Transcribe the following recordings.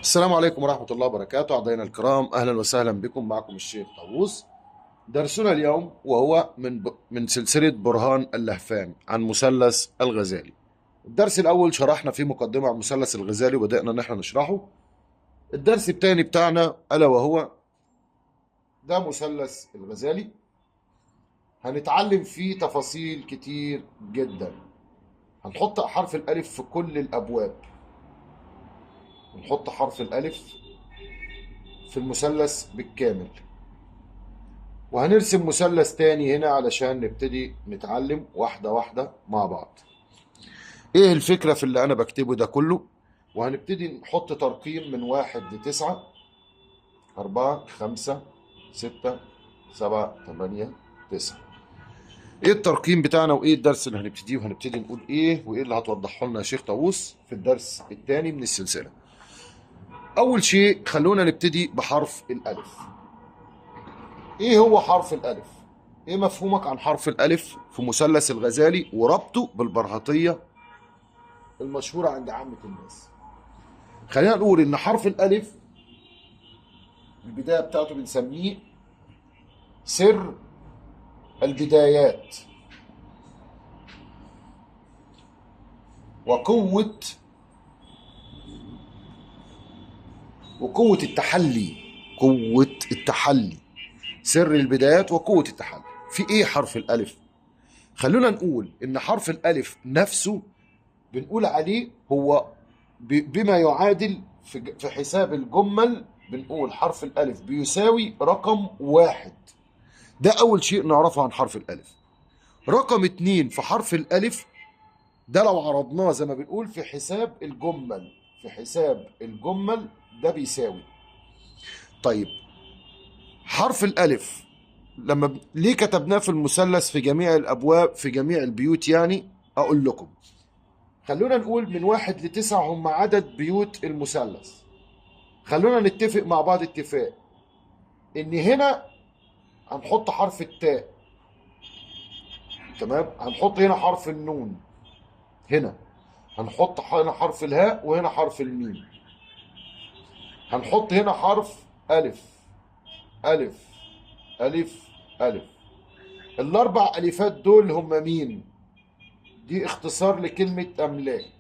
السلام عليكم ورحمة الله وبركاته أعضائنا الكرام، أهلا وسهلا بكم. معكم الشيخ طاووس. درسنا اليوم وهو من سلسلة برهان اللهفان عن مثلث الغزالي. الدرس الأول شرحنا فيه مقدمة عن مثلث الغزالي وبدأنا إن احنا نشرحه. الدرس الثاني بتاعنا ألا وهو ده مثلث الغزالي، هنتعلم فيه تفاصيل كتير جدا. هنحط حرف الألف في كل الأبواب، ونحط حرف الألف في المثلث بالكامل، وهنرسم مثلث تاني هنا علشان نبتدي نتعلم واحدة واحدة مع بعض. ايه الفكرة في اللي انا بكتبه ده كله؟ وهنبتدي نحط ترقيم من 1 ل9، 4، 5، 6، 7، 8، 9. ايه الترقيم بتاعنا وايه الدرس اللي هنبتديه، وهنبتدي نقول ايه وايه اللي هتوضحه لنا يا شيخ طاووس في الدرس الثاني من السلسلة. اول شيء خلونا نبتدي بحرف الالف. ايه هو حرف الالف؟ ايه مفهومك عن حرف الالف في مثلث الغزالي وربطه بالبرهطية المشهورة عند عامة الناس؟ خلينا نقول ان حرف الالف البداية بتاعته بنسميه سر البدايات وقوة التحلي. قوة التحلي، سر البدايات وقوة التحلي. في ايه حرف الالف؟ خلونا نقول ان حرف الالف نفسه بنقول عليه هو بما يعادل في حساب الجمل، بنقول حرف الألف بيساوي رقم 1. ده أول شيء نعرفه عن حرف الألف. رقم 2 في حرف الألف ده لو عرضناه زي ما بنقول في حساب الجمل، ده بيساوي. طيب حرف الألف ليه كتبناه في المثلث في جميع الأبواب في جميع البيوت؟ يعني أقول لكم، خلونا نقول من 1 ل9 هم عدد بيوت المثلث. خلونا نتفق مع بعض اتفاق ان هنا هنحط حرف التاء، تمام. هنحط هنا حرف النون، هنا هنحط هنا حرف الهاء، وهنا حرف الميم. هنحط هنا حرف ألف، ألف، ألف، ألف. الأربع ألفات دول هم مين؟ دي اختصار لكلمة أملاك.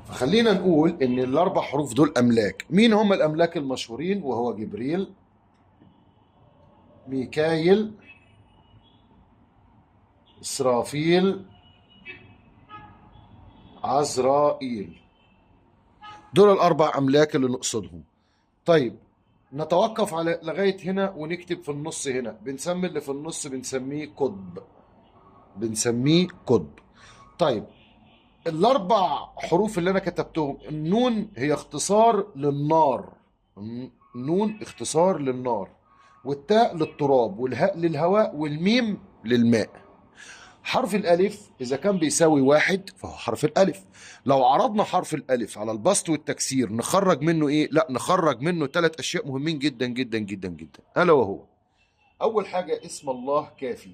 فخلينا نقول إن الأربع حروف دول أملاك. مين هم الأملاك المشهورين؟ وهو جبريل، ميكايل، إسرافيل، عزرائيل. دول الأربع أملاك اللي نقصدهم. طيب نتوقف على لغاية هنا ونكتب في النص هنا. بنسمي اللي في النص بنسميه قطب، بنسميه قطب. طيب الأربع حروف اللي أنا كتبتهم، النون هي اختصار للنار، النون اختصار للنار، والتاء للتراب، والهاء للهواء، والميم للماء. حرف الألف إذا كان بيساوي 1 فهو حرف الألف. لو عرضنا حرف الألف على البسط والتكسير نخرج منه إيه؟ لا، نخرج منه 3 أشياء مهمين جدا جدا جدا جدا، ألا وهو أول حاجة اسم الله كافي.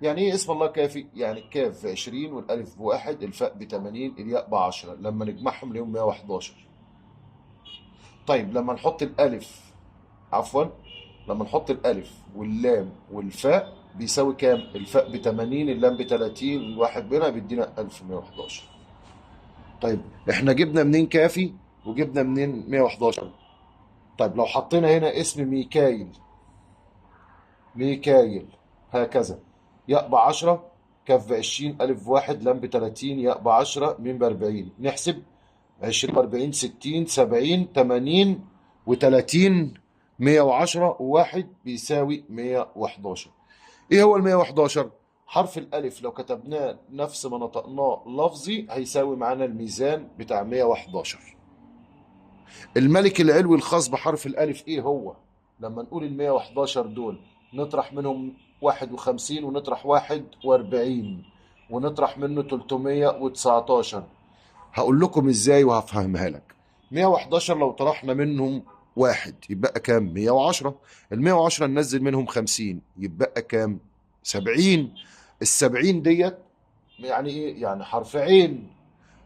يعني إيه اسم الله كافي؟ يعني الكاف ب20 والألف ب1، الفاء ب80، الياء ب10، لما نجمعهم ليهم 111. طيب لما نحط الألف، عفوا، لما نحط الألف واللام والفاء بيساوي كام؟ الفاء ب80، اللام ب30، الواحد بينها بيدينا 1111. طيب احنا جبنا منين كافي وجبنا منين 111؟ طيب لو حطينا هنا اسم ميكايل، ميكايل هكذا، ياء ب10، كاف ب20، ألف ب1، لام ب30، ياء ب10، ميم ب40. نحسب 20 40 60 70 80 و30، 110 وواحد بيساوي 111. ايه هو ال 111؟ حرف الالف لو كتبناه نفس ما نطقناه لفظي هيساوي معانا الميزان بتاع 111. الملك العلوي الخاص بحرف الالف ايه هو؟ لما نقول ال 111 دول نطرح منهم 51 ونطرح 41 ونطرح منه 319. هقول لكم ازاي وهفهمها لك. 111 لو طرحنا منهم واحد يبقى كام؟ 110. ال 110 ننزل منهم 50 يبقى كام؟ 70. ال 70 ديت يعني ايه؟ يعني حرف عين.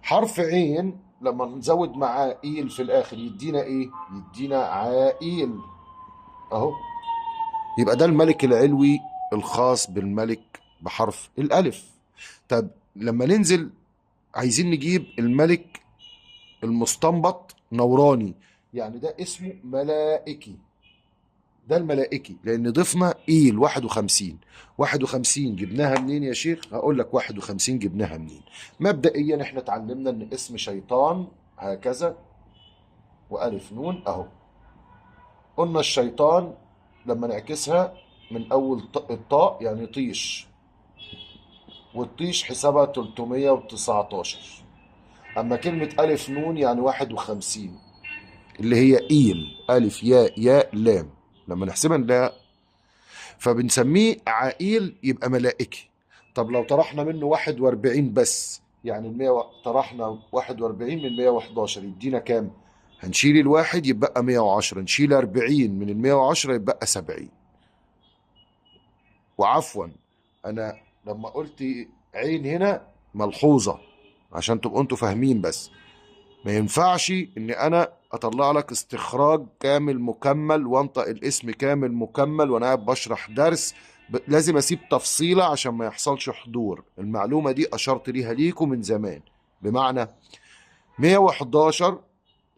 حرف عين لما نزود معاه ايل في الاخر يدينا ايه؟ يدينا عائيل اهو. يبقى ده الملك العلوي الخاص بالملك بحرف الالف. طب لما ننزل عايزين نجيب الملك المستنبط نوراني، يعني ده اسمه ملائكي. ده الملائكي لان ضفنا ايل 51. 51 جبناها منين يا شيخ؟ هقول لك 51 جبناها منين. مبدئيا احنا اتعلمنا ان اسم شيطان هكذا والف نون اهو. قلنا الشيطان لما نعكسها من اول الطاء يعني طيش، والطيش حسابها 319. اما كلمة الف نون يعني 51 اللي هي ايل، الف ياء ياء لام. لما نحسبها لا فبنسميه عقيل يبقى ملائكي. طب لو طرحنا منه 41 بس، يعني طرحنا 41 من 111 يدينا كام؟ هنشيل الواحد يبقى 110، نشيل 40 من ال 110 يبقى 70. وعفوا انا لما قلت عين هنا ملحوظة عشان تبقوا انتوا فاهمين بس. ما ينفعش ان انا اطلع لك استخراج كامل مكمل وانطق الاسم كامل مكمل وانا قاعد بشرح درس. لازم اسيب تفصيلة عشان ما يحصلش حضور. المعلومة دي اشرت ليها ليكم من زمان. بمعنى 111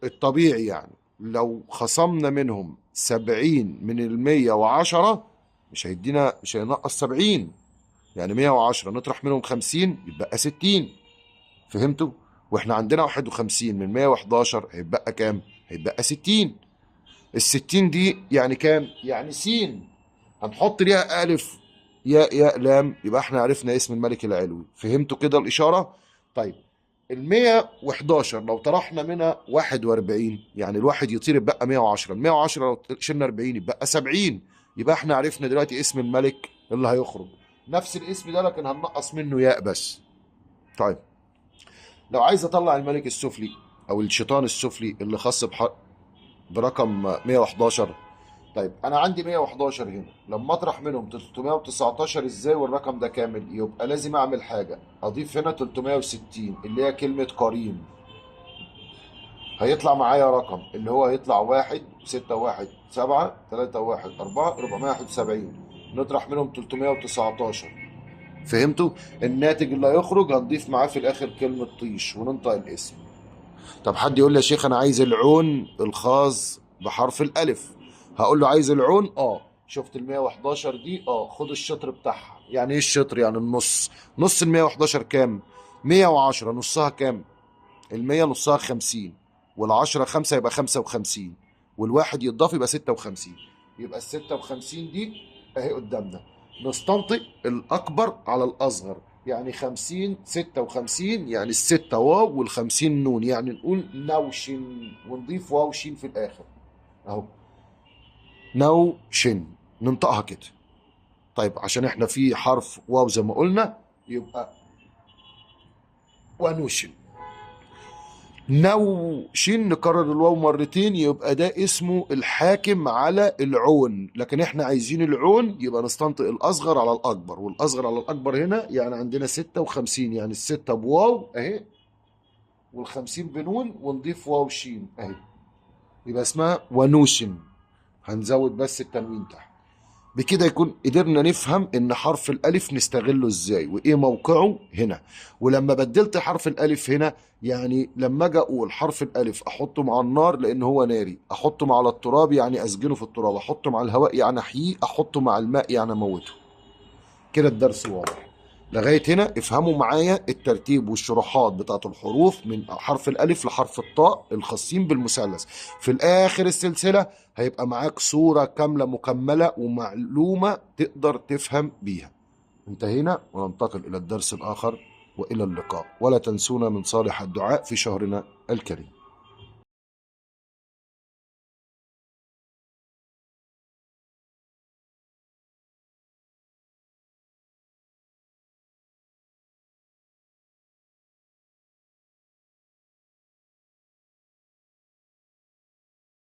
الطبيعي يعني لو خصمنا منهم 70 من ال 110 مش هينقص 70. يعني 110 نطرح منهم 50 يبقى 60. فهمتوا؟ واحنا عندنا 51 من 111 هيبقى كام؟ هيبقى 60. ال 60 دي يعني كام؟ يعني س. هنحط ليها ألف ياء ياء لام يبقى احنا عرفنا اسم الملك العلوي. فهمتوا كده الإشارة؟ طيب ال 111 لو طرحنا منها 41 يعني الواحد يطير يبقى 110. ال 110 لو شلنا 40 يبقى 70. يبقى احنا عرفنا دلوقتي اسم الملك اللي هيخرج. نفس الاسم ده لكن هننقص منه ياء بس. طيب لو عايز اطلع الملك السفلي او الشيطان السفلي اللي خاص برقم 111. طيب انا عندي 111 هنا، لما اطرح منهم 319 ازاي والرقم ده كامل؟ يبقى لازم اعمل حاجه، اضيف هنا 360 اللي هي كلمه قرين. هيطلع معايا رقم اللي هو هيطلع 1 6 1 7 3 1 4 471. نطرح منهم 319. فهمتوا؟ الناتج اللي هيخرج هنضيف معاه في الاخر كلمه طيش وننطق الاسم. طب حد يقول لي يا شيخ انا عايز العون الخاص بحرف الالف. هقول له عايز العون شفت ال 111 دي خد الشطر بتاعها. يعني ايه الشطر؟ يعني النص. نص ال 111 كام؟ 110 نصها كام؟ ال 100 نصها 50 وال10 5 يبقى 55 والواحد يتضاف يبقى 56. يبقى ال 56 دي اهي قدامنا. نستنطق الاكبر على الاصغر، يعني 50 56 يعني الستة واو وال50 نون، يعني نقول نوشن ونضيف واو شين في الاخر اهو. نوشن ننطقها كده. طيب عشان احنا في حرف واو زي ما قلنا يبقى ونوشن. نوشن نكرر الواو مرتين يبقى ده اسمه الحاكم على العون. لكن احنا عايزين العون يبقى نستنطق الاصغر على الاكبر، والاصغر على الاكبر هنا يعني عندنا 56 يعني الستة بواو اهي وال50 بنون ونضيف واو شين اهي يبقى اسمها ونوشن. هنزود بس التنوين تحت. بكده يكون قدرنا نفهم ان حرف الالف نستغله ازاي وايه موقعه هنا. ولما بدلت حرف الالف هنا يعني لما اجي اقول حرف الالف احطه مع النار لان هو ناري، احطه مع التراب يعني اسجنه في التراب، احطه مع الهواء يعني احييه، احطه مع الماء يعني اموته. كده الدرس واضح. لغاية هنا افهموا معايا الترتيب والشروحات بتاعت الحروف من حرف الألف لحرف الطاء الخاصين بالمثلث. في الآخر السلسلة هيبقى معاك صورة كاملة مكملة ومعلومة تقدر تفهم بيها. انتهينا وننتقل إلى الدرس الآخر وإلى اللقاء. ولا تنسونا من صالح الدعاء في شهرنا الكريم.